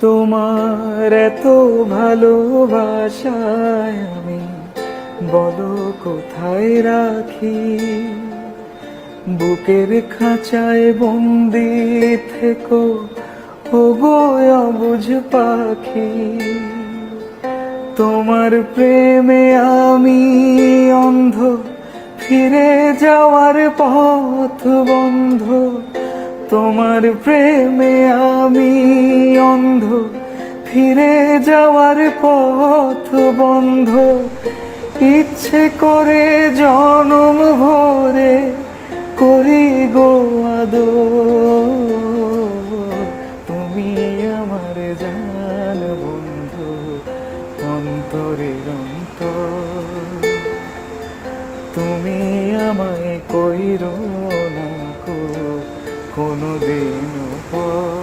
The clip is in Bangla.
তোমার এত ভালোবাসায় আমি বলো কোথায় রাখি। বুকের খাঁচায় বন্দি থেকো ওগো অবুঝ পাখি। তোমার প্রেমে আমি অন্ধ, ফিরে যাওয়ার পথ বন্ধ। তোমার প্রেমে আমি অন্ধ, ফিরে যাওয়ার পথ বন্ধ। ইচ্ছে করে জনম ভরে করি গো আদর। তুমি আমার জান বন্ধু, অন্তরের অন্তর। তুমি আমায় কইরো না কোনোদিন পর।